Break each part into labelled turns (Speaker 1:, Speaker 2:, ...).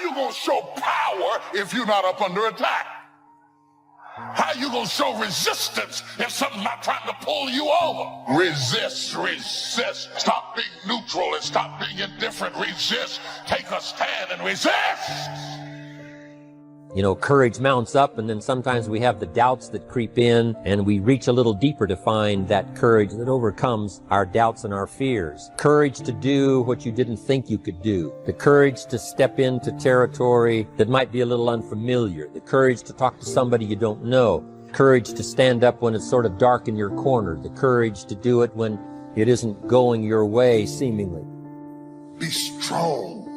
Speaker 1: you gonna show power if you're not up under attack? How you gonna show resistance if something's not trying to pull you over? Resist, resist. Stop being neutral and stop being indifferent. Resist. Take a stand and resist.
Speaker 2: You know, courage mounts up, and then sometimes we have the doubts that creep in, and we reach a little deeper to find that courage that overcomes our doubts and our fears. Courage to do what you didn't think you could do. The courage to step into territory that might be a little unfamiliar. The courage to talk to somebody you don't know. Courage to stand up when it's sort of dark in your corner. The courage to do it when it isn't going your way, seemingly.
Speaker 1: Be strong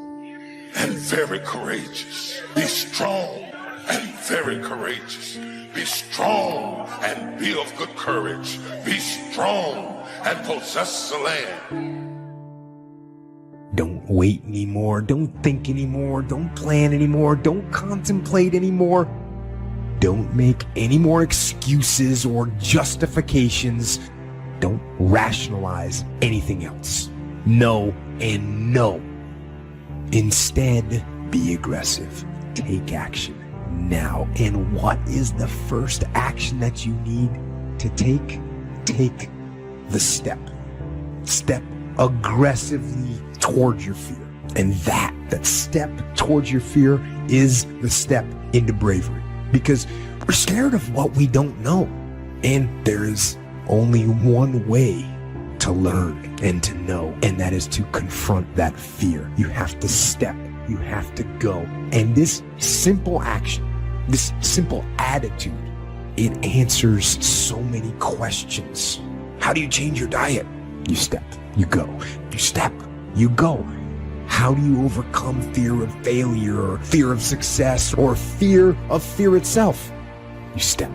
Speaker 1: and very courageous. Be strong and very courageous. Be strong and be of good courage. Be strong and possess the land.
Speaker 3: Don't wait anymore. Don't think anymore. Don't plan anymore. Don't contemplate anymore. Don't make any more excuses or justifications. Don't rationalize anything else. No and no. Instead, be aggressive. Take action now. And what is the first action that you need to take? Take the step. Step aggressively towards your fear. And that step towards your fear is the step into bravery. Because we're scared of what we don't know. And there is only one way to learn and to know, and that is to confront that fear. You have to step. You have to go. And this simple action, this simple attitude, it answers so many questions. How do you change your diet? You step, you go. You step, you go. How do you overcome fear of failure or fear of success or fear of fear itself? You step.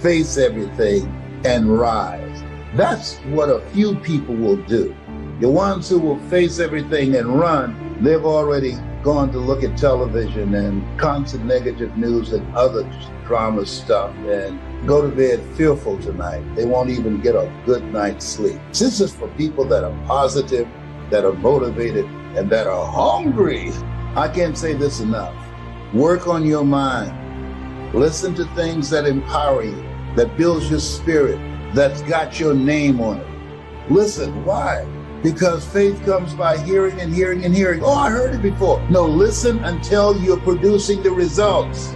Speaker 4: Face everything and rise. That's what a few people will do. The ones who will face everything and run, they've already gone to look at television and constant negative news and other drama stuff and go to bed fearful tonight. They won't even get a good night's sleep. This is for people that are positive, that are motivated, and that are hungry. I can't say this enough. Work on your mind. Listen to things that empower you, that builds your spirit, that's got your name on it. Listen, why? Because faith comes by hearing and hearing and hearing. Oh, I heard it before. No, listen until you're producing the results.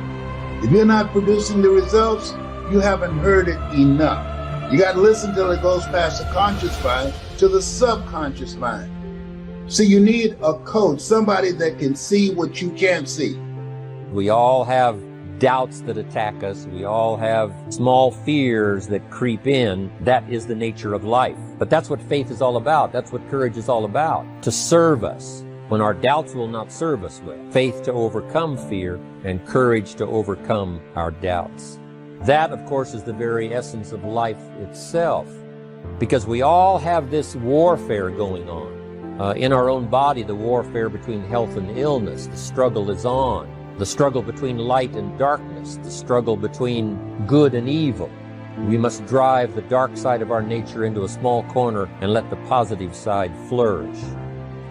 Speaker 4: If you're not producing the results, you haven't heard it enough. You got to listen till it goes past the conscious mind to the subconscious mind. See, you need a coach, somebody that can see what you can't see.
Speaker 2: We all have doubts that attack us. We all have small fears that creep in. That is the nature of life. But that's what faith is all about. That's what courage is all about. To serve us when our doubts will not serve us well. Faith to overcome fear and courage to overcome our doubts. That, of course, is the very essence of life itself. Because we all have this warfare going on. In our own body, the warfare between health and illness. The struggle is on. The struggle between light and darkness, the struggle between good and evil. We must drive the dark side of our nature into a small corner and let the positive side flourish.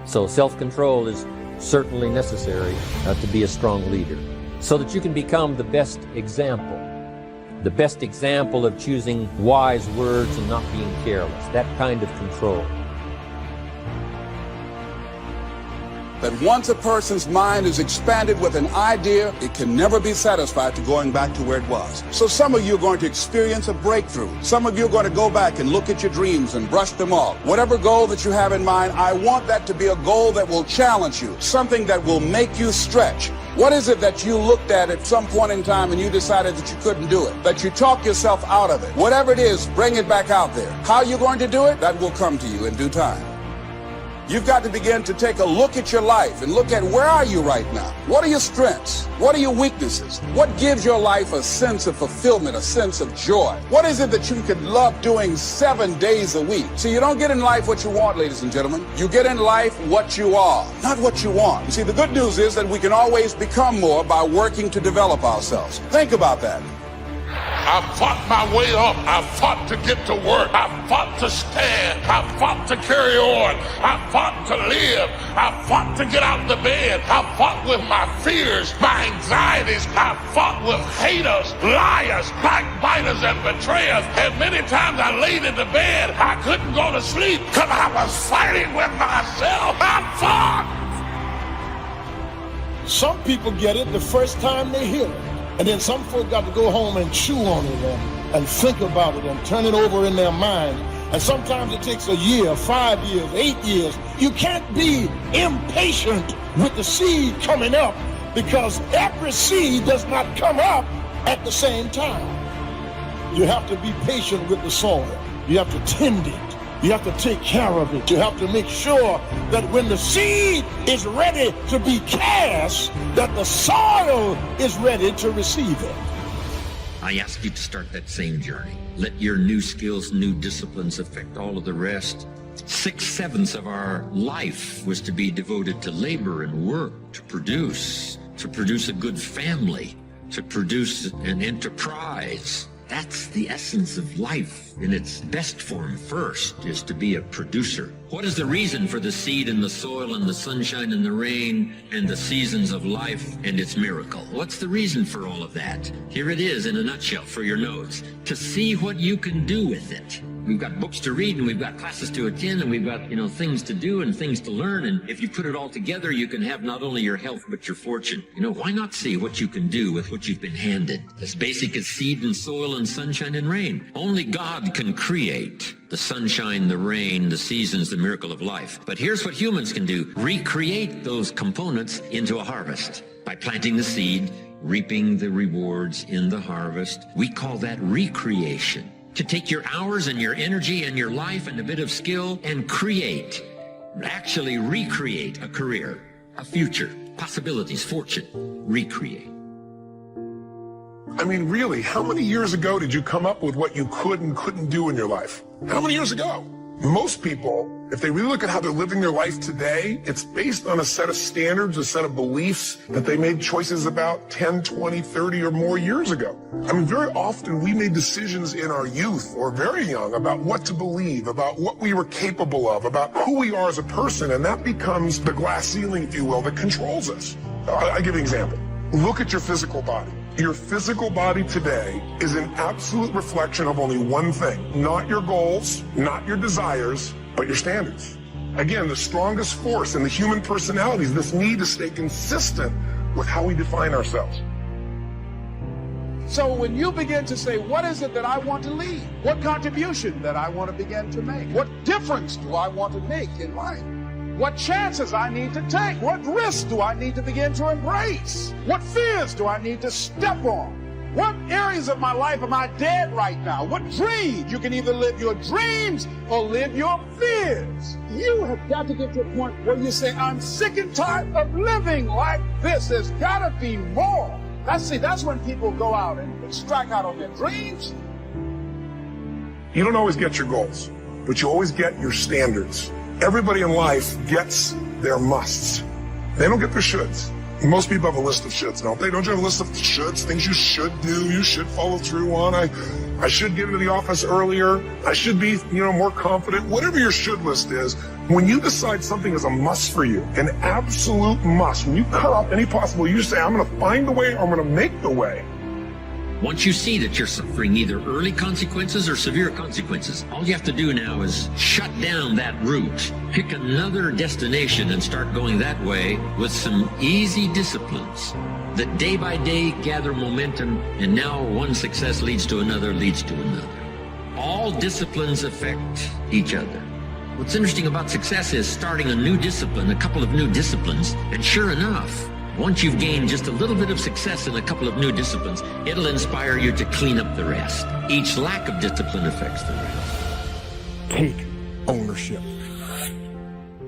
Speaker 2: So self-control is certainly necessary to be a strong leader, so that you can become the best example of choosing wise words and not being careless, that kind of control.
Speaker 5: That once a person's mind is expanded with an idea, it can never be satisfied to going back to where it was. So some of you are going to experience a breakthrough. Some of you are going to go back and look at your dreams and brush them off. Whatever goal that you have in mind, I want that to be a goal that will challenge you, something that will make you stretch. What is it that you looked at some point in time and you decided that you couldn't do it, that you talk yourself out of it? Whatever it is, bring it back out there. How you're going to do it, that will come to you in due time. You've got to begin to take a look at your life and look at where are you right now? What are your strengths? What are your weaknesses? What gives your life a sense of fulfillment, a sense of joy? What is it that you could love doing 7 days a week? See, you don't get in life what you want, ladies and gentlemen. You get in life what you are, not what you want. You see, the good news is that we can always become more by working to develop ourselves. Think about that.
Speaker 1: I fought my way up. I fought to get to work. I fought to stand. I fought to carry on. I fought to live. I fought to get out of the bed. I fought with my fears, my anxieties. I fought with haters, liars, backbiters, and betrayers. And many times I laid in the bed, I couldn't go to sleep because I was fighting with myself. I fought.
Speaker 6: Some people get it the first time they hear it. And then some folk got to go home and chew on it and think about it and turn it over in their mind. And sometimes it takes a year, 5 years, 8 years. You can't be impatient with the seed coming up because every seed does not come up at the same time. You have to be patient with the soil. You have to tend it. You have to take care of it. You have to make sure that when the seed is ready to be cast, that the soil is ready to receive it.
Speaker 2: I ask you to start that same journey. Let your new skills, new disciplines affect all of the rest. 6/7 of our life was to be devoted to labor and work, to produce a good family, to produce an enterprise. That's the essence of life in its best form. First is to be a producer. What is the reason for the seed and the soil and the sunshine and the rain and the seasons of life and its miracle? What's the reason for all of that? Here it is in a nutshell for your notes. To see what you can do with it. We've got books to read and we've got classes to attend and we've got, things to do and things to learn. And if you put it all together, you can have not only your health, but your fortune. Why not see what you can do with what you've been handed? As basic as seed and soil and sunshine and rain. Only God can create the sunshine, the rain, the seasons, the miracle of life. But here's what humans can do. Recreate those components into a harvest. By planting the seed, reaping the rewards in the harvest. We call that recreation. To take your hours and your energy and your life and a bit of skill and actually recreate a career, a future, possibilities, fortune, recreate.
Speaker 7: I mean, really, how many years ago did you come up with what you could and couldn't do in your life? How many years ago? Most people, if they really look at how they're living their life today, it's based on a set of standards, a set of beliefs that they made choices about 10, 20, 30 or more years ago. I mean, very often we made decisions in our youth or very young about what to believe, about what we were capable of, about who we are as a person, and that becomes the glass ceiling, if you will, that controls us. I'll give you an example. Look at your physical body. Your physical body today is an absolute reflection of only one thing. Not your goals, not your desires, but your standards. Again, the strongest force in the human personality is this need to stay consistent with how we define ourselves.
Speaker 5: So when you begin to say, what is it that I want to leave? What contribution that I want to begin to make? What difference do I want to make in life? What chances I need to take? What risks do I need to begin to embrace? What fears do I need to step on? What areas of my life am I dead right now? What dreams? You can either live your dreams or live your fears. You have got to get to a point where you say, I'm sick and tired of living like this. There's got to be more. That's when people go out and strike out on their dreams.
Speaker 7: You don't always get your goals, but you always get your standards. Everybody in life gets their musts. They don't get their shoulds. Most people have a list of shoulds, don't they? Don't you have a list of shoulds, things you should do, you should follow through on? I should get into the office earlier. I should be, more confident. Whatever your should list is, when you decide something is a must for you, an absolute must, when you cut off any possible, you say, I'm going to find the way, or I'm going to make the way.
Speaker 2: Once you see that you're suffering either early consequences or severe consequences, all you have to do now is shut down that route, pick another destination and start going that way with some easy disciplines that day by day gather momentum, and now one success leads to another, leads to another. All disciplines affect each other. What's interesting about success is starting a new discipline, a couple of new disciplines, and sure enough, once you've gained just a little bit of success in a couple of new disciplines, it'll inspire you to clean up the rest. Each lack of discipline affects the rest.
Speaker 3: Take ownership.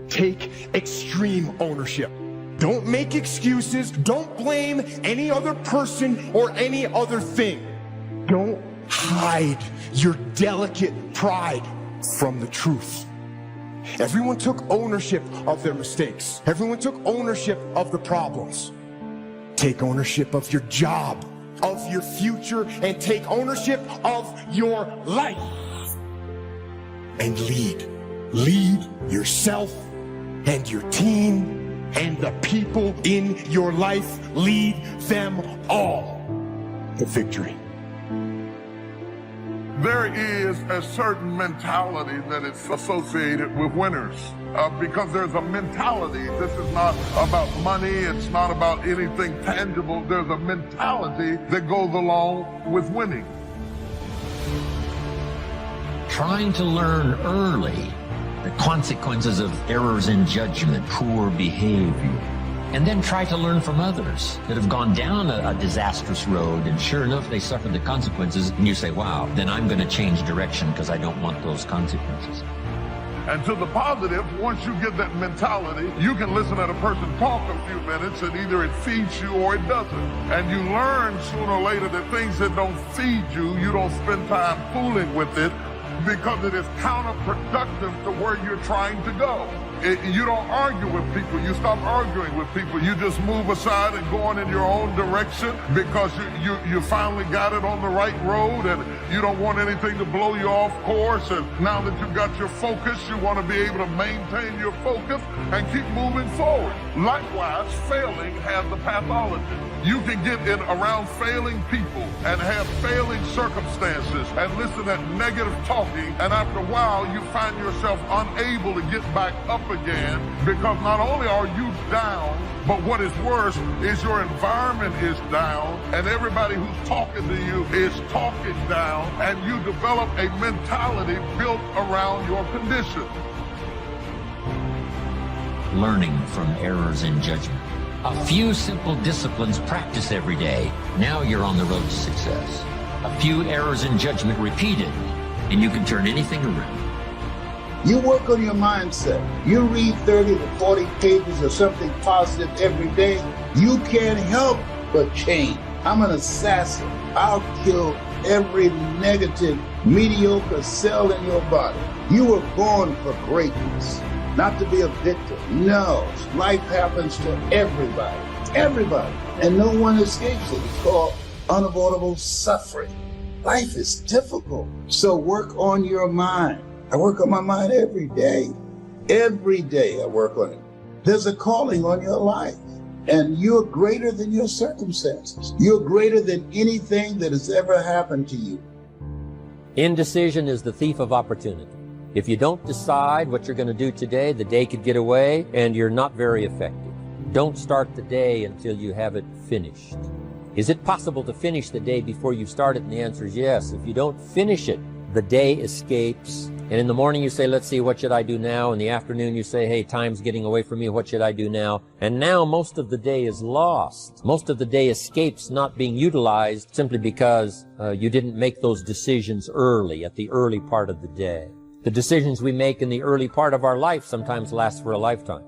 Speaker 3: Take extreme ownership. Don't make excuses. Don't blame any other person or any other thing. Don't hide your delicate pride from the truth. Everyone took ownership of their mistakes. Everyone took ownership of the problems. Take ownership of your job. of your future and take ownership of your life. And lead yourself and your team and the people in your life. Lead them all to victory.
Speaker 7: There is a certain mentality that is associated with winners because there's a mentality. This is not about money. It's not about anything tangible. There's a mentality that goes along with winning.
Speaker 2: Trying to learn early the consequences of errors in judgment, poor behavior, and then try to learn from others that have gone down a disastrous road, and sure enough, they suffered the consequences, and you say, wow, then I'm going to change direction because I don't want those consequences.
Speaker 7: And to the positive, once you get that mentality, you can listen to a person talk a few minutes and either it feeds you or it doesn't. And you learn sooner or later that things that don't feed you, you don't spend time fooling with it because it is counterproductive to where you're trying to go. You don't argue with people. You stop arguing with people. You just move aside and go on in your own direction because you finally got it on the right road and you don't want anything to blow you off course. And now that you've got your focus, you want to be able to maintain your focus and keep moving forward. Likewise, failing has the pathology. You can get in around failing people and have failing circumstances and listen to negative talking, and after a while you find yourself unable to get back up again because not only are you down, but what is worse is your environment is down and everybody who's talking to you is talking down, and you develop a mentality built around your condition.
Speaker 2: Learning from errors in judgment. A few simple disciplines practiced every day. Now you're on the road to success. A few errors in judgment repeated, and you can turn anything around.
Speaker 4: You work on your mindset. You read 30 to 40 pages of something positive every day. You can't help but change. I'm an assassin. I'll kill every negative, mediocre cell in your body. You were born for greatness, not to be a victim. No, life happens to everybody. Everybody. And no one escapes it. It's called unavoidable suffering. Life is difficult. So work on your mind. I work on my mind every day. Every day I work on it. There's a calling on your life. And you're greater than your circumstances. You're greater than anything that has ever happened to you.
Speaker 2: Indecision is the thief of opportunity. If you don't decide what you're going to do today, the day could get away and you're not very effective. Don't start the day until you have it finished. Is it possible to finish the day before you start it? And the answer is yes. If you don't finish it, the day escapes. And in the morning you say, let's see, what should I do now? In the afternoon you say, hey, time's getting away from me. What should I do now? And now most of the day is lost. Most of the day escapes not being utilized simply because you didn't make those decisions early, at the early part of the day. The decisions we make in the early part of our life sometimes last for a lifetime.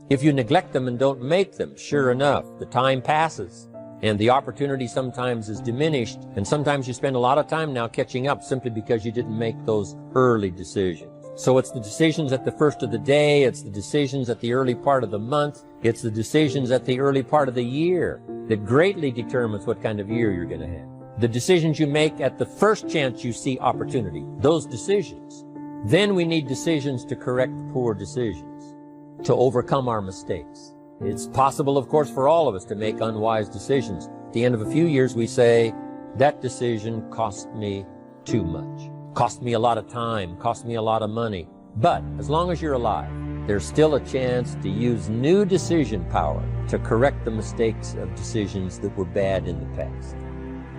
Speaker 2: If you neglect them and don't make them, sure enough, the time passes. And the opportunity sometimes is diminished, and sometimes you spend a lot of time now catching up simply because you didn't make those early decisions. So it's the decisions at the first of the day, it's the decisions at the early part of the month, it's the decisions at the early part of the year that greatly determines what kind of year you're going to have. The decisions you make at the first chance you see opportunity, those decisions. Then we need decisions to correct poor decisions, to overcome our mistakes. It's possible, of course, for all of us to make unwise decisions. At the end of a few years, we say, that decision cost me too much. Cost me a lot of time, cost me a lot of money. But as long as you're alive, there's still a chance to use new decision power to correct the mistakes of decisions that were bad in the past.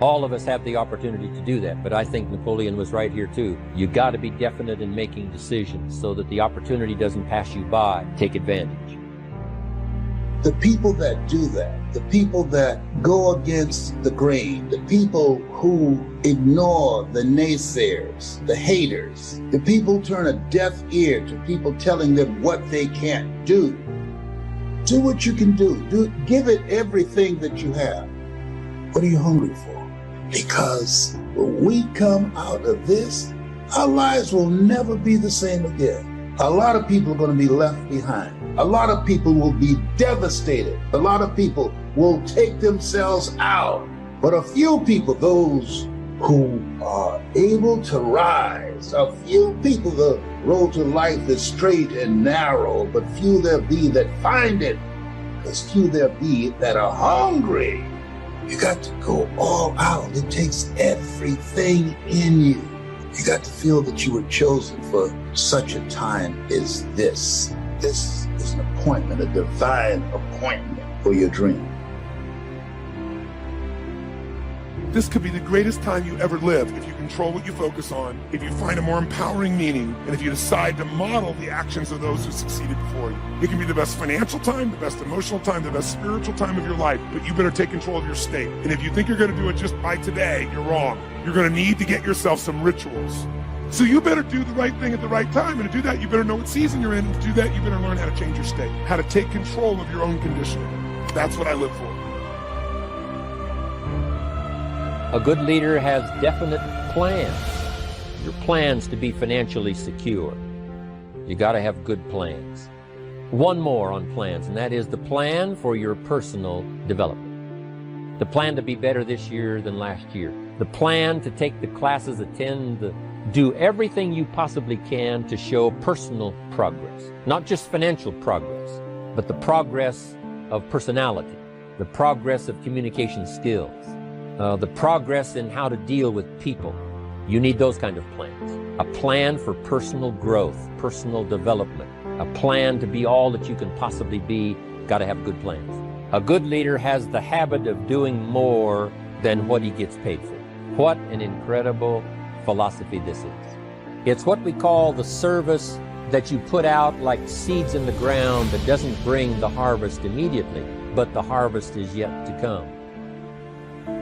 Speaker 2: All of us have the opportunity to do that, but I think Napoleon was right here too. You got to be definite in making decisions so that the opportunity doesn't pass you by. Take advantage.
Speaker 4: The people that do that, the people that go against the grain, the people who ignore the naysayers, the haters, the people turn a deaf ear to people telling them what they can't do. Do what you can do. Give it everything that you have. What are you hungry for? Because when we come out of this, our lives will never be the same again. A lot of people are going to be left behind. A lot of people will be devastated. A lot of people will take themselves out But a few people, those who are able to rise, a few people, the road to life is straight and narrow, but few there be that find it, because few there be that are hungry. You got to go all out. It takes everything in you. You got to feel that you were chosen for such a time as this. This is an appointment, a divine appointment for your dream.
Speaker 7: This could be the greatest time you ever live if you control what you focus on, if you find a more empowering meaning, and if you decide to model the actions of those who succeeded before you. It can be the best financial time, the best emotional time, the best spiritual time of your life, but you better take control of your state. And if you think you're going to do it just by today, you're wrong. You're going to need to get yourself some rituals. So you better do the right thing at the right time, and to do that, you better know what season you're in, and to do that, you better learn how to change your state, how to take control of your own conditioning. That's what I live for.
Speaker 2: A good leader has definite plans. Your plans to be financially secure. You got to have good plans. One more on plans, and that is the plan for your personal development. The plan to be better this year than last year. The plan to take the classes, do everything you possibly can to show personal progress. Not just financial progress, but the progress of personality, the progress of communication skills, the progress in how to deal with people. You need those kind of plans. A plan for personal growth, personal development, a plan to be all that you can possibly be. Got to have good plans. A good leader has the habit of doing more than what he gets paid for. What an incredible philosophy this is. It's what we call the service that you put out like seeds in the ground that doesn't bring the harvest immediately, but the harvest is yet to come.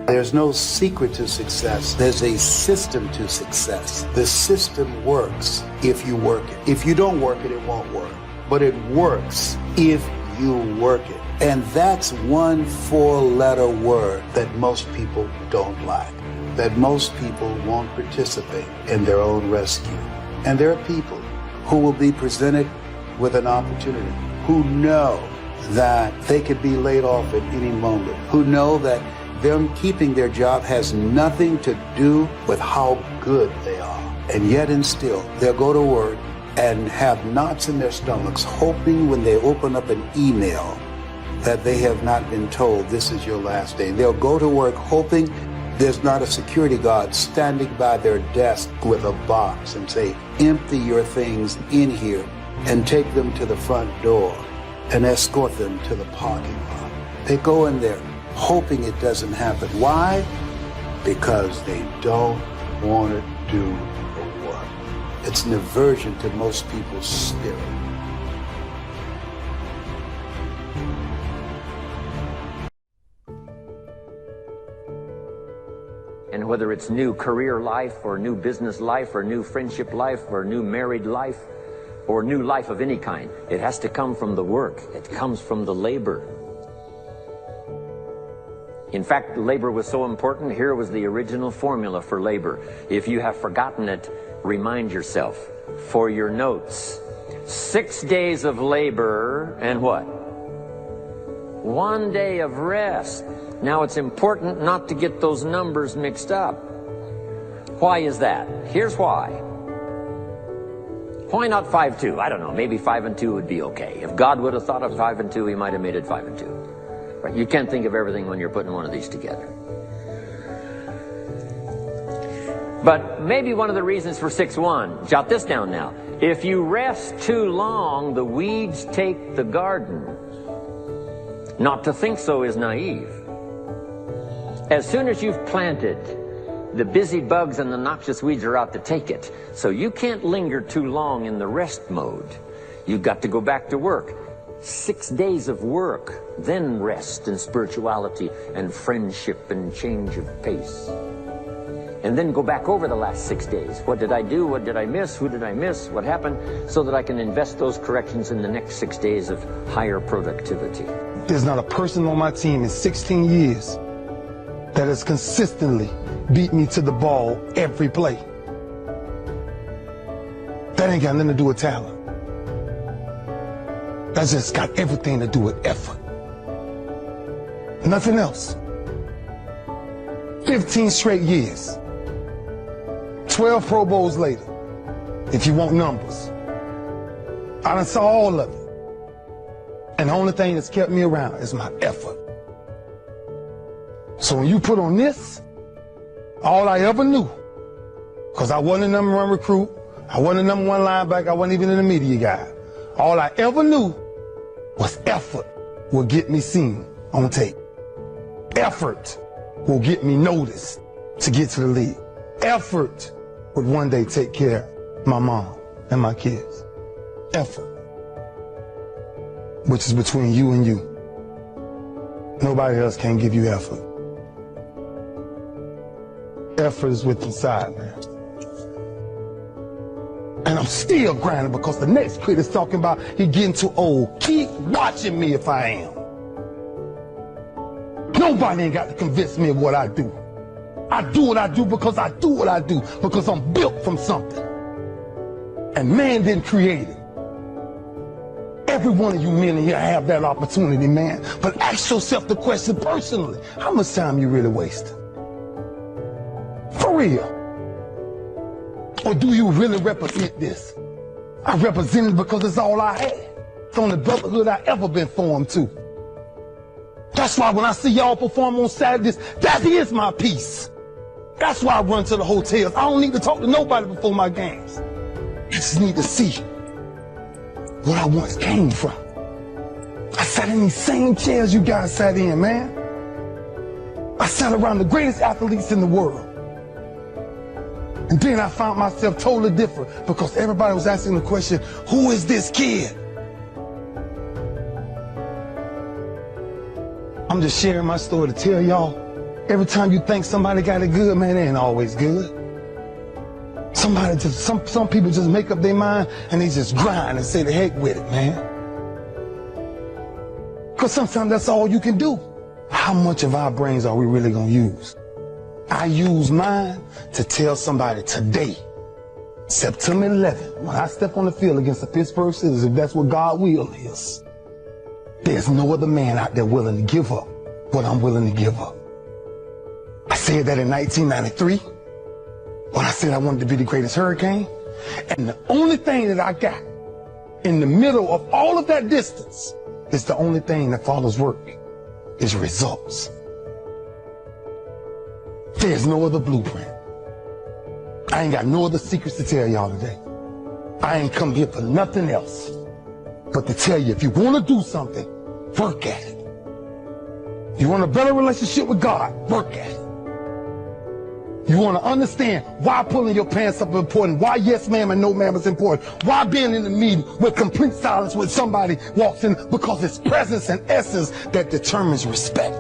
Speaker 8: There's no secret to success. There's a system to success. The system works if you work it. If you don't work it, it won't work. But it works if you work it. And that's one four-letter word that most people don't like, that most people won't participate in their own rescue. And there are people who will be presented with an opportunity, who know that they could be laid off at any moment, who know that them keeping their job has nothing to do with how good they are. And yet and still, they'll go to work and have knots in their stomachs, hoping when they open up an email that they have not been told this is your last day. They'll go to work hoping there's not a security guard standing by their desk with a box and say, empty your things in here and take them to the front door and escort them to the parking lot. They go in there hoping it doesn't happen. Why? Because they don't want to do the work. It's an aversion to most people's spirit.
Speaker 2: And whether it's new career life or new business life or new friendship life or new married life or new life of any kind, it has to come from the work. It comes from the labor. In fact, labor was so important. Here was the original formula for labor. If you have forgotten it, remind yourself. For your notes, 6 days of labor and what? 1 day of rest. Now it's important not to get those numbers mixed up. Why is that? Here's why. Why not 5-2? I don't know, maybe 5 and 2 would be okay. If God would have thought of 5 and 2, he might have made it 5 and 2. Right? You can't think of everything when you're putting one of these together. But maybe one of the reasons for 6-1, jot this down now. If you rest too long, the weeds take the garden. Not to think so is naive. As soon as you've planted, the busy bugs and the noxious weeds are out to take it. So you can't linger too long in the rest mode. You've got to go back to work. 6 days of work, then rest and spirituality and friendship and change of pace. And then go back over the last 6 days. What did I do? What did I miss? Who did I miss? What happened? So that I can invest those corrections in the next 6 days of higher productivity.
Speaker 9: There's not a person on my team in 16 years that has consistently beat me to the ball every play. That ain't got nothing to do with talent. That's just got everything to do with effort. Nothing else. 15 straight years. 12 Pro Bowls later, if you want numbers. I done saw all of it. And the only thing that's kept me around is my effort. So when you put on this, all I ever knew, because I wasn't a number one recruit, I wasn't a number one linebacker, I wasn't even in the media guy. All I ever knew was effort will get me seen on tape. Effort will get me noticed to get to the league. Effort would one day take care of my mom and my kids. Effort. Which is between you and you. Nobody else can give you effort. Effort is within inside, man. And I'm still grinding because the next kid is talking about he getting too old. Keep watching me if I am. Nobody ain't got to convince me of what I do. I do what I do because I do what I do, because I'm built from something. And man didn't create it. Every one of you men in here have that opportunity, man. But ask yourself the question personally. How much time you really wasting? For real. Or do you really represent this? I represent it because it's all I had. It's the only brotherhood I ever been formed to. That's why when I see y'all perform on Saturdays, that is my peace. That's why I run to the hotels. I don't need to talk to nobody before my games. I just need to see what I once came from. I sat in these same chairs you guys sat in, man. I sat around the greatest athletes in the world. And then I found myself totally different because everybody was asking the question, who is this kid? I'm just sharing my story to tell y'all, every time you think somebody got it good, man, they ain't always good. Somebody just, some people just make up their mind and they just grind and say the heck with it, man. Because sometimes that's all you can do. How much of our brains are we really gonna use? I use mine to tell somebody today, September 11th, when I step on the field against the Pittsburgh Steelers, if that's what God's will is, there's no other man out there willing to give up what I'm willing to give up. I said that in 1993, when I said I wanted to be the greatest Hurricane, and the only thing that I got in the middle of all of that distance is the only thing that follows work, is results. There's no other blueprint. I ain't got no other secrets to tell y'all today. I ain't come here for nothing else but to tell you, if you want to do something, work at it. You want a better relationship with God, work at it. You want to understand why pulling your pants up is important, why yes ma'am and no ma'am is important, why being in the meeting with complete silence when somebody walks in, because it's presence and essence that determines respect.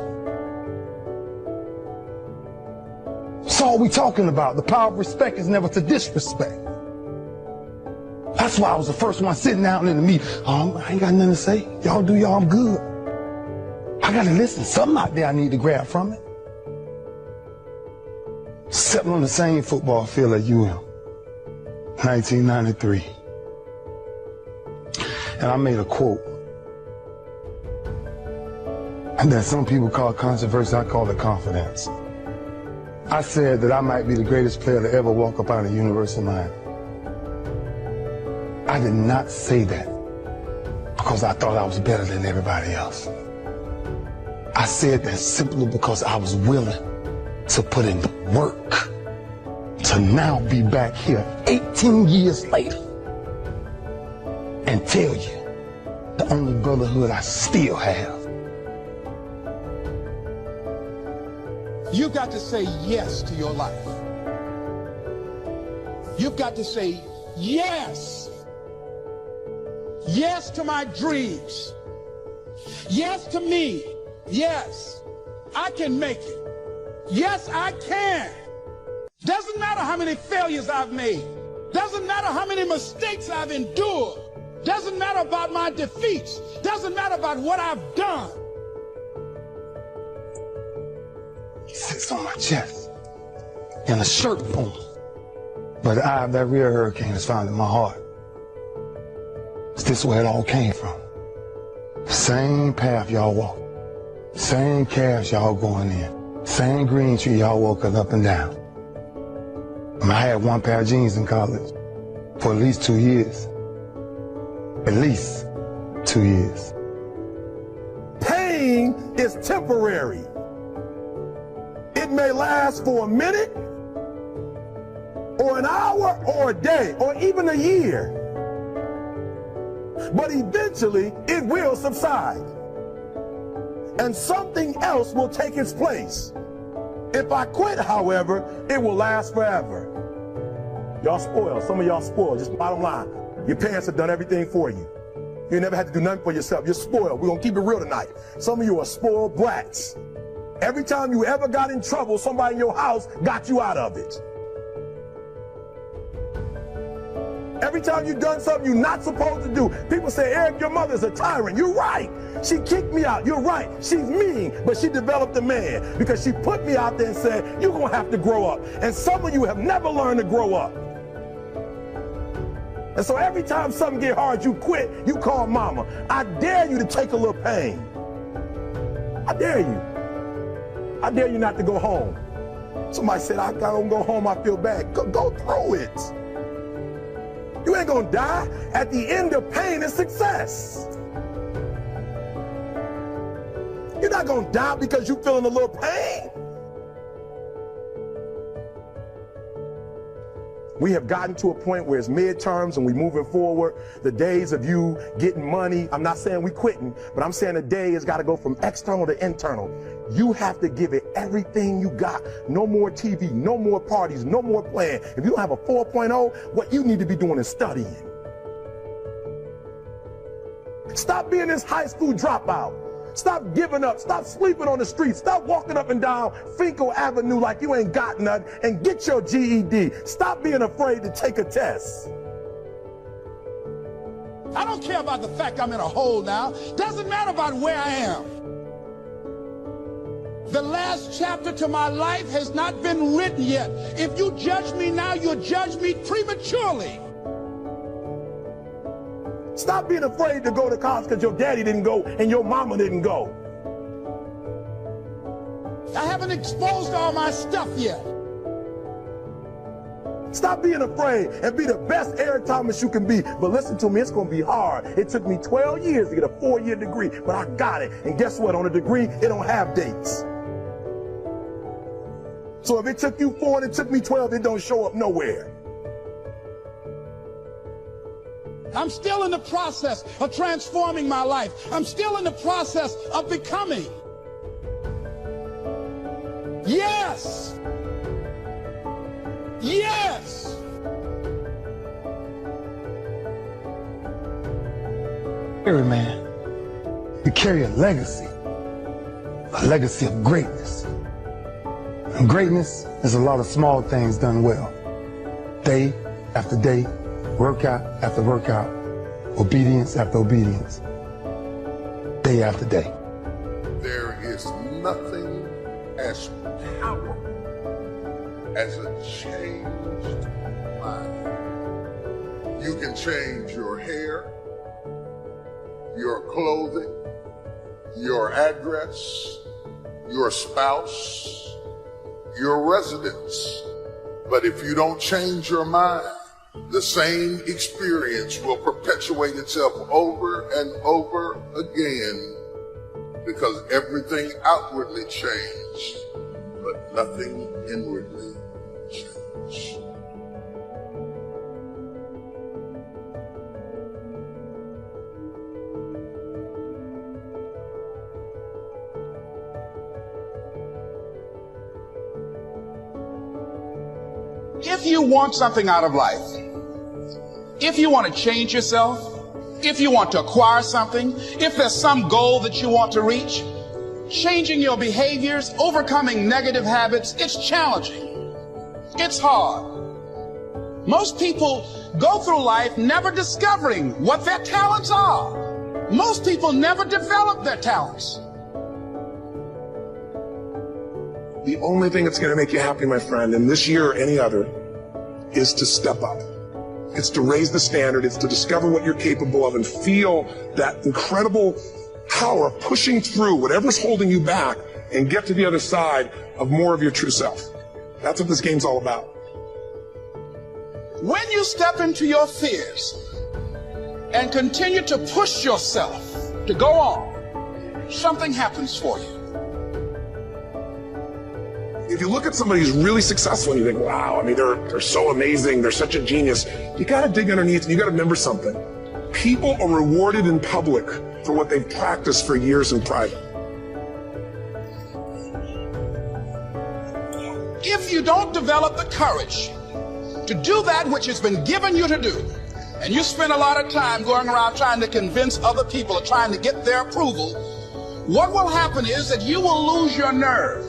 Speaker 9: That's all we talking about. The power of respect is never to disrespect. That's why I was the first one sitting down in the meeting. I ain't got nothing to say. Y'all do y'all, I'm good. I gotta listen. Something out there I need to grab from it. Sitting on the same football field at UM, 1993. And I made a quote. And that some people call controversy, I call it confidence. I said that I might be the greatest player to ever walk up out of the University of Miami. I did not say that because I thought I was better than everybody else. I said that simply because I was willing to put in the work to now be back here 18 years later and tell you the only brotherhood I still have.
Speaker 5: You've got to say yes to your life. You've got to say yes. Yes to my dreams. Yes to me. Yes, I can make it. Yes, I can. Doesn't matter how many failures I've made. Doesn't matter how many mistakes I've endured. Doesn't matter about my defeats. Doesn't matter about what I've done.
Speaker 9: He sits on my chest in a shirt form. But the eye of that real hurricane is found in my heart. Is this where it all came from? Same path y'all walk. Same calves y'all going in. Same green tree y'all woke up and down. I had one pair of jeans in college for at least 2 years. At least 2 years.
Speaker 6: Pain is temporary. It may last for a minute, or an hour, or a day, or even a year. But eventually, it will subside. And something else will take its place. If I quit, however, it will last forever. Y'all spoiled. Some of y'all spoiled. Just bottom line. Your parents have done everything for you. You never had to do nothing for yourself. You're spoiled. We're going to keep it real tonight. Some of you are spoiled brats. Every time you ever got in trouble, somebody in your house got you out of it. Every time you've done something you're not supposed to do, people say, Eric, your mother's a tyrant. You're right. She kicked me out. You're right. She's mean, but she developed a man because she put me out there and said, you're going to have to grow up. And some of you have never learned to grow up. And so every time something get hard, you quit, you call mama. I dare you to take a little pain. I dare you. I dare you not to go home. Somebody said, I don't go home, I feel bad. Go through it. You ain't gonna die. At the end of pain is success. You're not gonna die because you're feeling a little pain. We have gotten to a point where it's midterms and we're moving forward. The days of you getting money, I'm not saying we quitting, but I'm saying the day has got to go from external to internal. You have to give it everything you got. No more TV, no more parties, no more playing. If you don't have a 4.0, what you need to be doing is studying. Stop being this high school dropout. Stop giving up. Stop sleeping on the street. Stop walking up and down Finkel Avenue like you ain't got nothing, and get your GED. Stop being afraid to take a test.
Speaker 5: I don't care about the fact I'm in a hole now. Doesn't matter about where I am. The last chapter to my life has not been written yet. If you judge me now, you'll judge me prematurely.
Speaker 6: Stop being afraid to go to college because your daddy didn't go and your mama didn't go.
Speaker 5: I haven't exposed all my stuff yet.
Speaker 6: Stop being afraid and be the best Eric Thomas you can be. But listen to me, it's going to be hard. It took me 12 years to get a 4-year degree, but I got it. And guess what? On a degree, it don't have dates. So if it took you 4 and it took me 12, it don't show up nowhere.
Speaker 5: I'm still in the process of transforming my life. I'm still in the process of becoming. Yes. Yes.
Speaker 9: Carry, man. You carry a legacy of greatness. And greatness is a lot of small things done well. Day after day, workout after workout, obedience after obedience, day after day.
Speaker 1: There is nothing as powerful as a changed mind. You can change your hair, your clothing, your address, your spouse, your residence. But if you don't change your mind, the same experience will perpetuate itself over and over again, because everything outwardly changed, but nothing inwardly changed.
Speaker 5: If you want something out of life, if you want to change yourself, if you want to acquire something, if there's some goal that you want to reach, changing your behaviors, overcoming negative habits, it's challenging. It's hard. Most people go through life never discovering what their talents are. Most people never develop their talents.
Speaker 7: The only thing that's going to make you happy, my friend, in this year or any other, is to step up. It's to raise the standard. It's to discover what you're capable of and feel that incredible power of pushing through whatever's holding you back and get to the other side of more of your true self. That's what this game's all about.
Speaker 5: When you step into your fears and continue to push yourself to go on, something happens for you.
Speaker 7: If you look at somebody who's really successful and you think, wow, I mean, they're so amazing, they're such a genius, you gotta dig underneath and you gotta remember something. People are rewarded in public for what they've practiced for years in private.
Speaker 5: If you don't develop the courage to do that which has been given you to do, and you spend a lot of time going around trying to convince other people or trying to get their approval, what will happen is that you will lose your nerve.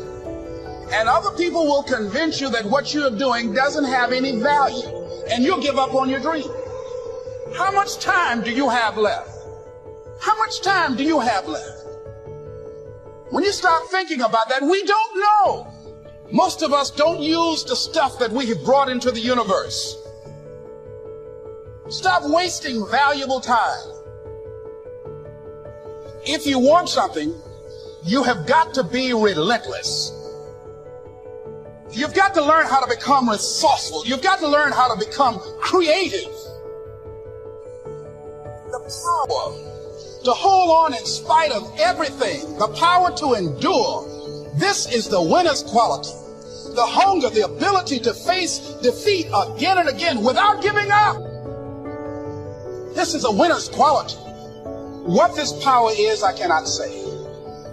Speaker 5: And other people will convince you that what you're doing doesn't have any value, and you'll give up on your dream. How much time do you have left? How much time do you have left? When you start thinking about that, we don't know. Most of us don't use the stuff that we have brought into the universe. Stop wasting valuable time. If you want something, you have got to be relentless. You've got to learn how to become resourceful. You've got to learn how to become creative. The power to hold on in spite of everything, the power to endure. This is the winner's quality. The hunger, the ability to face defeat again and again without giving up. This is a winner's quality. What this power is, I cannot say.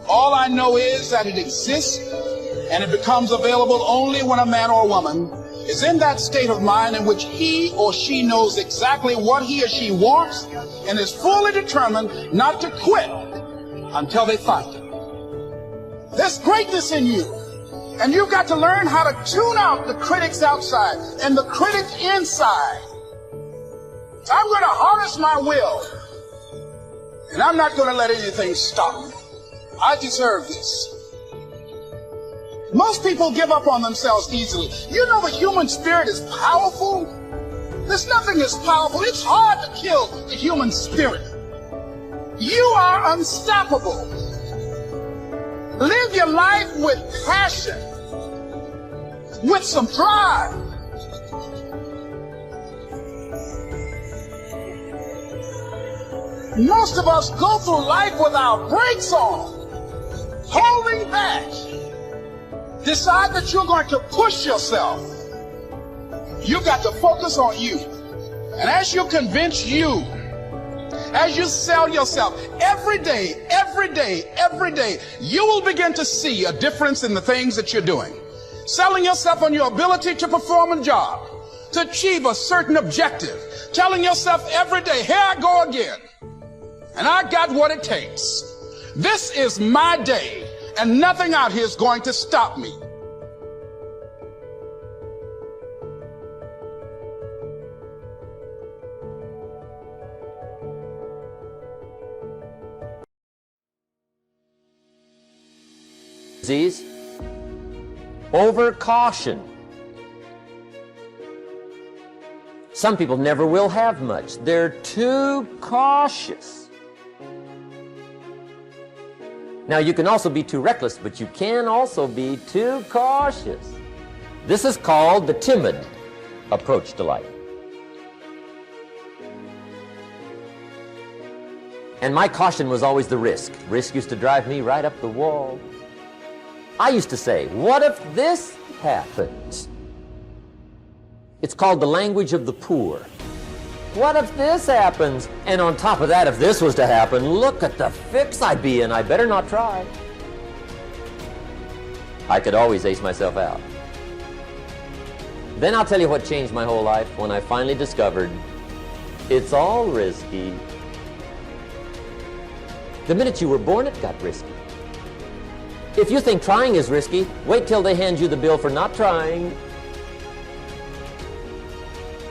Speaker 5: All I know is that it exists, and it becomes available only when a man or a woman is in that state of mind in which he or she knows exactly what he or she wants and is fully determined not to quit until they find it. There's greatness in you, and you've got to learn how to tune out the critics outside and the critic inside. I'm going to harness my will, and I'm not going to let anything stop me. I deserve this. Most people give up on themselves easily. You know the human spirit is powerful. There's nothing as powerful. It's hard to kill the human spirit. You are unstoppable. Live your life with passion, with some drive. Most of us go through life with our brakes on, holding back. Decide that you're going to push yourself. You've got to focus on you. And as you convince you, as you sell yourself, every day, you will begin to see a difference in the things that you're doing. Selling yourself on your ability to perform a job, to achieve a certain objective. Telling yourself every day, here I go again. And I got what it takes. This is my day. And nothing out here is going to stop me.
Speaker 2: Disease, over caution. Some people never will have much. They're too cautious. Now, you can also be too reckless, but you can also be too cautious. This is called the timid approach to life. And my caution was always the risk. Risk used to drive me right up the wall. I used to say, what if this happens? It's called the language of the poor. What if this happens? And on top of that, if this was to happen, look at the fix I'd be in. I better not try. I could always ace myself out. Then I'll tell you what changed my whole life when I finally discovered it's all risky. The minute you were born, it got risky. If you think trying is risky, wait till they hand you the bill for not trying.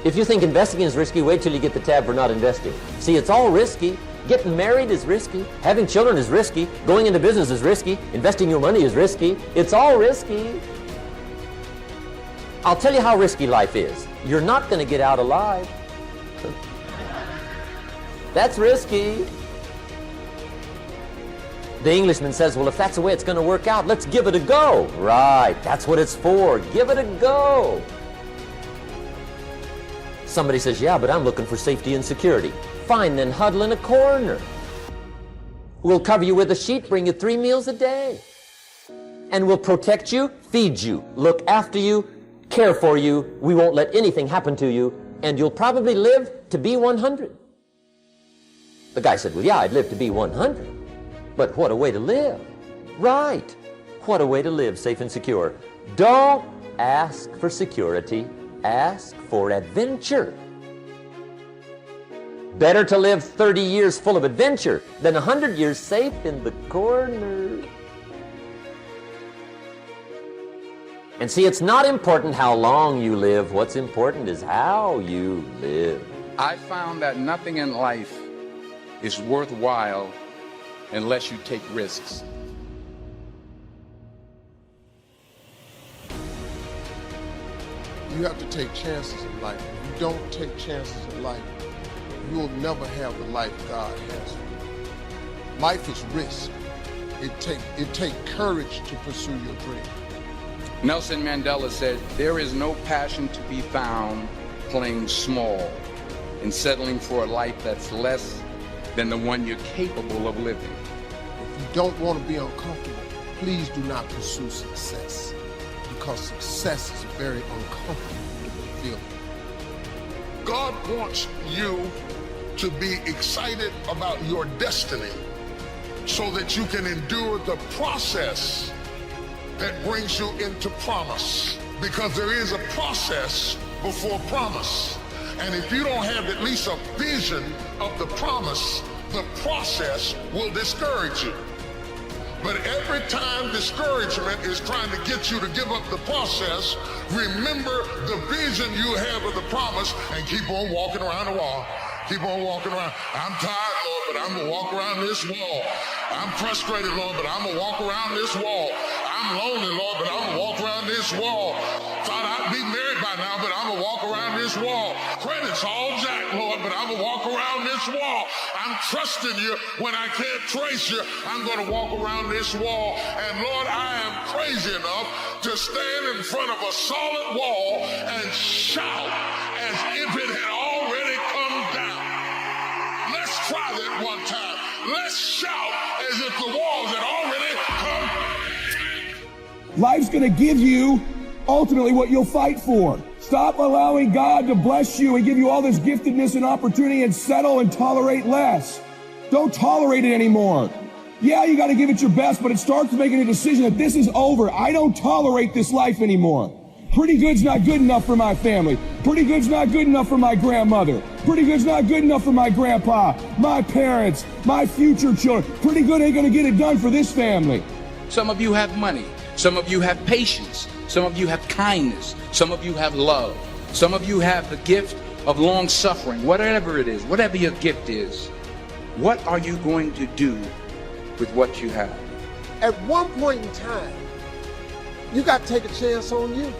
Speaker 2: If you think investing is risky, wait till you get the tab for not investing. See, it's all risky. Getting married is risky. Having children is risky. Going into business is risky. Investing your money is risky. It's all risky. I'll tell you how risky life is. You're not going to get out alive. That's risky. The Englishman says, well, if that's the way it's going to work out, let's give it a go. Right, that's what it's for. Give it a go. Somebody says, yeah, but I'm looking for safety and security. Fine, then huddle in a corner. We'll cover you with a sheet, bring you 3 meals a day. And we'll protect you, feed you, look after you, care for you. We won't let anything happen to you, and you'll probably live to be 100. The guy said, well, yeah, I'd live to be 100. But what a way to live. Right. What a way to live, safe and secure. Don't ask for security. Ask for adventure. Better to live 30 years full of adventure than 100 years safe in the corner. And see, it's not important how long you live. What's important is how you live.
Speaker 5: I found that nothing in life is worthwhile unless you take risks.
Speaker 6: You have to take chances in life. If you don't take chances in life, you'll never have the life God has for you. Life is risk. It take courage to pursue your dream.
Speaker 5: Nelson Mandela said, there is no passion to be found playing small and settling for a life that's less than the one you're capable of living.
Speaker 6: If you don't want to be uncomfortable, please do not pursue success, because success is a very uncomfortable feeling.
Speaker 1: God wants you to be excited about your destiny so that you can endure the process that brings you into promise. Because there is a process before promise. And if you don't have at least a vision of the promise, the process will discourage you. But every time discouragement is trying to get you to give up the process, remember the vision you have of the promise and keep on walking around the wall. Keep on walking around. I'm tired, Lord, but I'm going to walk around this wall. I'm frustrated, Lord, but I'm going to walk around this wall. I'm lonely, Lord, but I'm going to walk around this wall. Thought I'd be married by now, but I'm going to walk around this wall. Credit's all jacked, Lord, but I'm going to walk around this wall. I'm trusting you when I can't trace you. I'm going to walk around this wall. And Lord, I am crazy enough to stand in front of a solid wall and shout as if it had already come down. Let's try that one time. Let's shout as if the walls had already come down.
Speaker 10: Life's going to give you ultimately what you'll fight for. Stop allowing God to bless you and give you all this giftedness and opportunity and settle and tolerate less. Don't tolerate it anymore. Yeah, you got to give it your best, but it starts making a decision that this is over. I don't tolerate this life anymore. Pretty good's not good enough for my family. Pretty good's not good enough for my grandmother. Pretty good's not good enough for my grandpa, my parents, my future children. Pretty good ain't going to get it done for this family.
Speaker 5: Some of you have money. Some of you have patience. Some of you have kindness. Some of you have love. Some of you have the gift of long suffering. Whatever it is, whatever your gift is, what are you going to do with what you have?
Speaker 6: At one point in time, you got to take a chance on you.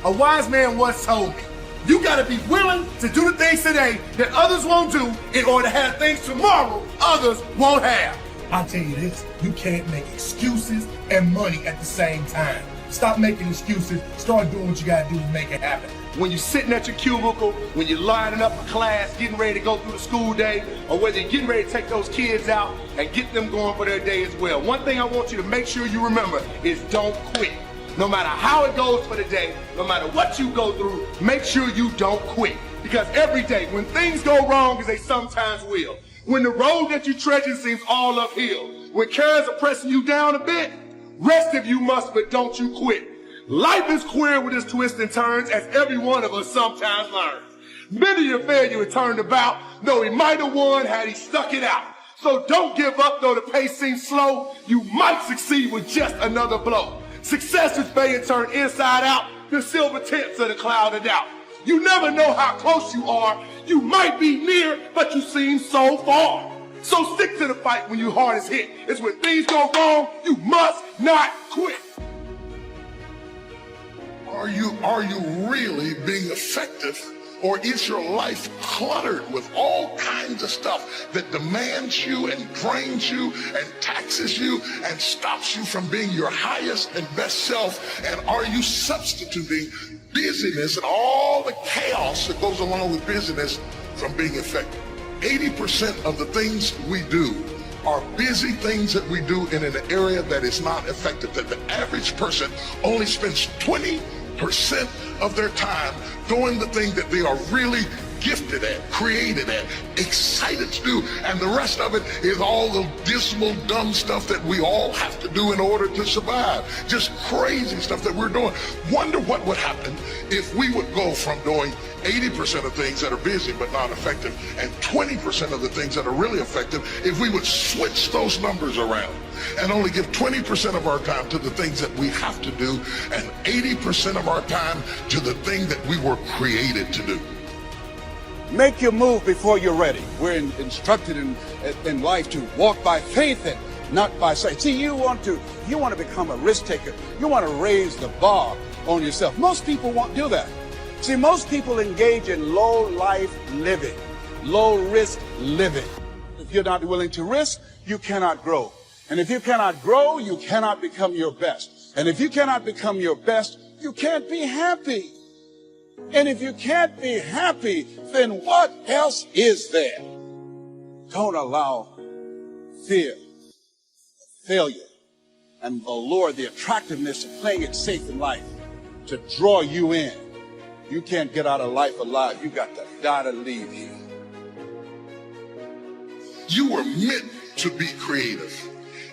Speaker 9: A wise man once told me, you got to be willing to do the things today that others won't do in order to have things tomorrow others won't have. I'll tell you this, you can't make excuses and money at the same time. Stop making excuses, start doing what you got to do to make it happen. When you're sitting at your cubicle, when you're lining up for class, getting ready to go through the school day, or whether you're getting ready to take those kids out and get them going for their day as well. One thing I want you to make sure you remember is don't quit. No matter how it goes for the day, no matter what you go through, make sure you don't quit. Because every day, when things go wrong, as they sometimes will, when the road that you're treading seems all uphill, when cares are pressing you down a bit, rest if you must, but don't you quit. Life is queer with its twists and turns, as every one of us sometimes learns. Many a failure is turned about, though he might have won had he stuck it out. So don't give up, though the pace seems slow. You might succeed with just another blow. Success is being turned inside out, the silver tints of the cloud of doubt. You never know how close you are. You might be near, but you seem so far. So stick to the fight when your heart is hit. It's when things go wrong, you must not quit.
Speaker 1: Are you really being effective Or is your life cluttered with all kinds of stuff that demands you and drains you and taxes you and stops you from being your highest and best self? And are you substituting busyness and all the chaos that goes along with busyness from being effective? 80% of the things we do are busy things that we do in an area that is not effective. That the average person only spends 20% of their time doing the thing that they are really gifted at, created at, excited to do, and the rest of it is all the dismal, dumb stuff that we all have to do in order to survive. Just crazy stuff that we're doing. Wonder what would happen if we would go from doing 80% of things that are busy but not effective and 20% of the things that are really effective if we would switch those numbers around and only give 20% of our time to the things that we have to do and 80% of our time to the thing that we were created to do.
Speaker 5: Make your move before you're ready. We're instructed in life to walk by faith and not by sight. See, you want to become a risk taker. You want to raise the bar on yourself. Most people won't do that. See, most people engage in low life living, low risk living. If you're not willing to risk, you cannot grow. And if you cannot grow, you cannot become your best. And if you cannot become your best, you can't be happy. And if you can't be happy, then what else is there? Don't allow fear, failure, and the allure, the attractiveness of playing it safe in life to draw you in. You can't get out of life alive. You got to die to leave here.
Speaker 1: You were meant to be creative.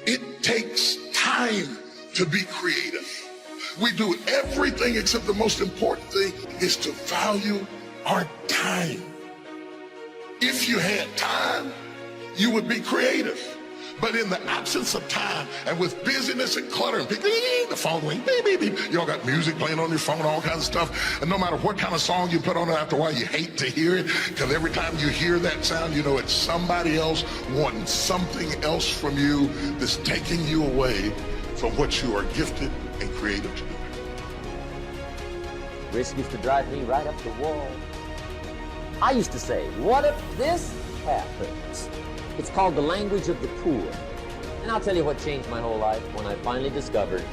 Speaker 1: It takes time to be creative. We do everything except the most important thing is to value our time. If you had time, you would be creative. But in the absence of time and with busyness and clutter and the phone ring, beep, beep, beep. Y'all got music playing on your phone, all kinds of stuff. And no matter what kind of song you put on it, after a while you hate to hear it because every time you hear that sound, you know it's somebody else wanting something else from you that's taking you away from what you are gifted and creative to do.
Speaker 2: Risk used to drive me right up the wall. I used to say, what if this happens? It's called the language of the poor. And I'll tell you what changed my whole life when I finally discovered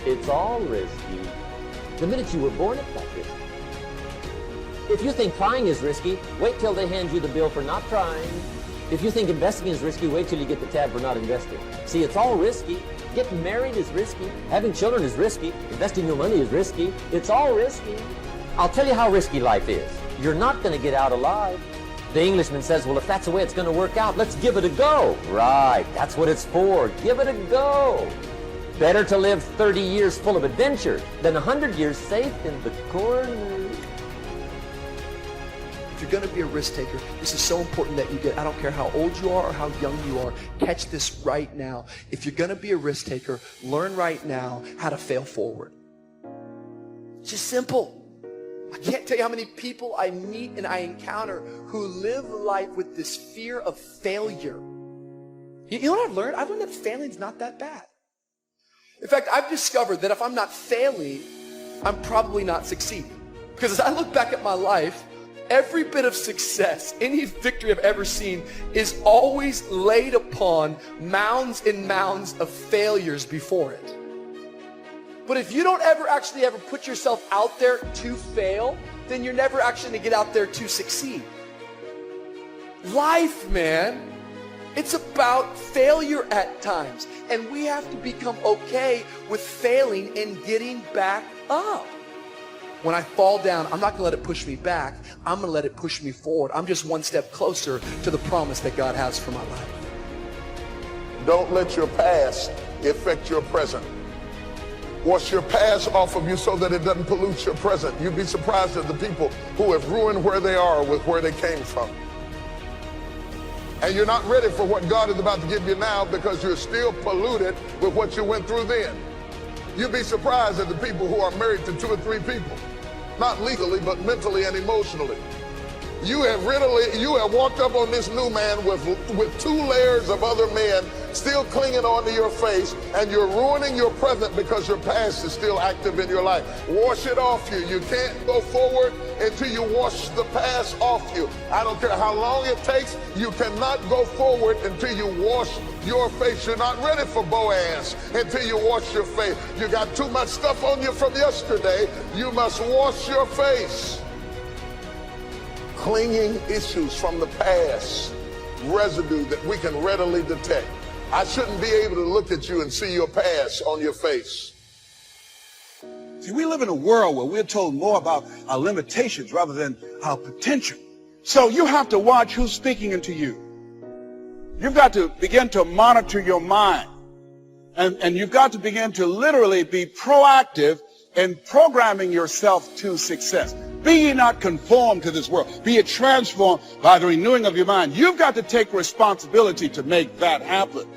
Speaker 2: it's all risky. The minute you were born, it's not risky. If you think trying is risky, wait till they hand you the bill for not trying. If you think investing is risky, wait till you get the tab for not investing. See, it's all risky. Getting married is risky. Having children is risky. Investing your money is risky. It's all risky. I'll tell you how risky life is. You're not going to get out alive. The Englishman says, well, if that's the way it's going to work out, let's give it a go. Right, that's what it's for. Give it a go. Better to live 30 years full of adventure than 100 years safe in the corner.
Speaker 11: If you're going to be a risk taker, this is so important that you get, I don't care how old you are or how young you are, catch this right now. If you're going to be a risk taker, learn right now how to fail forward. It's just simple. I can't tell you how many people I meet and I encounter who live life with this fear of failure. You know what I've learned? I've learned that failing's not that bad. In fact, I've discovered that if I'm not failing, I'm probably not succeeding. Because as I look back at my life, every bit of success, any victory I've ever seen is always laid upon mounds and mounds of failures before it. But if you don't ever put yourself out there to fail, then you're never actually going to get out there to succeed. Life, man, it's about failure at times. And we have to become okay with failing and getting back up. When I fall down, I'm not going to let it push me back. I'm going to let it push me forward. I'm just one step closer to the promise that God has for my life.
Speaker 1: Don't let your past affect your present. Wash your past off of you so that it doesn't pollute your present. You'd be surprised at the people who have ruined where they are with where they came from. And you're not ready for what God is about to give you now because you're still polluted with what you went through then. You'd be surprised at the people who are married to 2 or 3 people. Not legally, but mentally and emotionally. You have walked up on this new man with 2 layers of other men still clinging on to your face, and you're ruining your present because your past is still active in your life. Wash it off you. You can't go forward until you wash the past off you. I don't care how long it takes, you cannot go forward until you wash your face. You're not ready for Boaz until you wash your face. You got too much stuff on you from yesterday. You must wash your face. Clinging issues from the past, residue that we can readily detect. I shouldn't be able to look at you and see your past on your face.
Speaker 5: See, we live in a world where we're told more about our limitations rather than our potential. So you have to watch who's speaking into you. You've got to begin to monitor your mind. And you've got to begin to literally be proactive in programming yourself to success. Be ye not conformed to this world. Be ye transformed by the renewing of your mind. You've got to take responsibility to make that happen.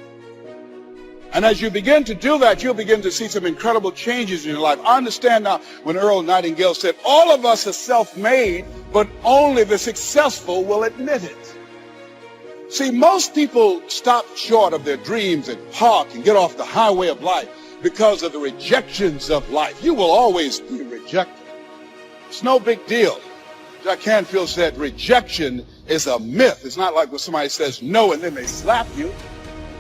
Speaker 5: And as you begin to do that, you'll begin to see some incredible changes in your life. I understand now when Earl Nightingale said, all of us are self-made, but only the successful will admit it. See, most people stop short of their dreams and park and get off the highway of life because of the rejections of life. You will always be rejected. It's no big deal. Jack Canfield said rejection is a myth. It's not like when somebody says no and then they slap you.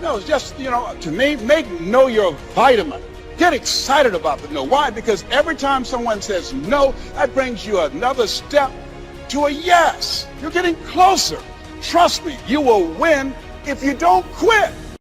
Speaker 5: No, it's just, to me, make no your vitamin. Get excited about the no. Why? Because every time someone says no, that brings you another step to a yes. You're getting closer. Trust me, you will win if you don't quit.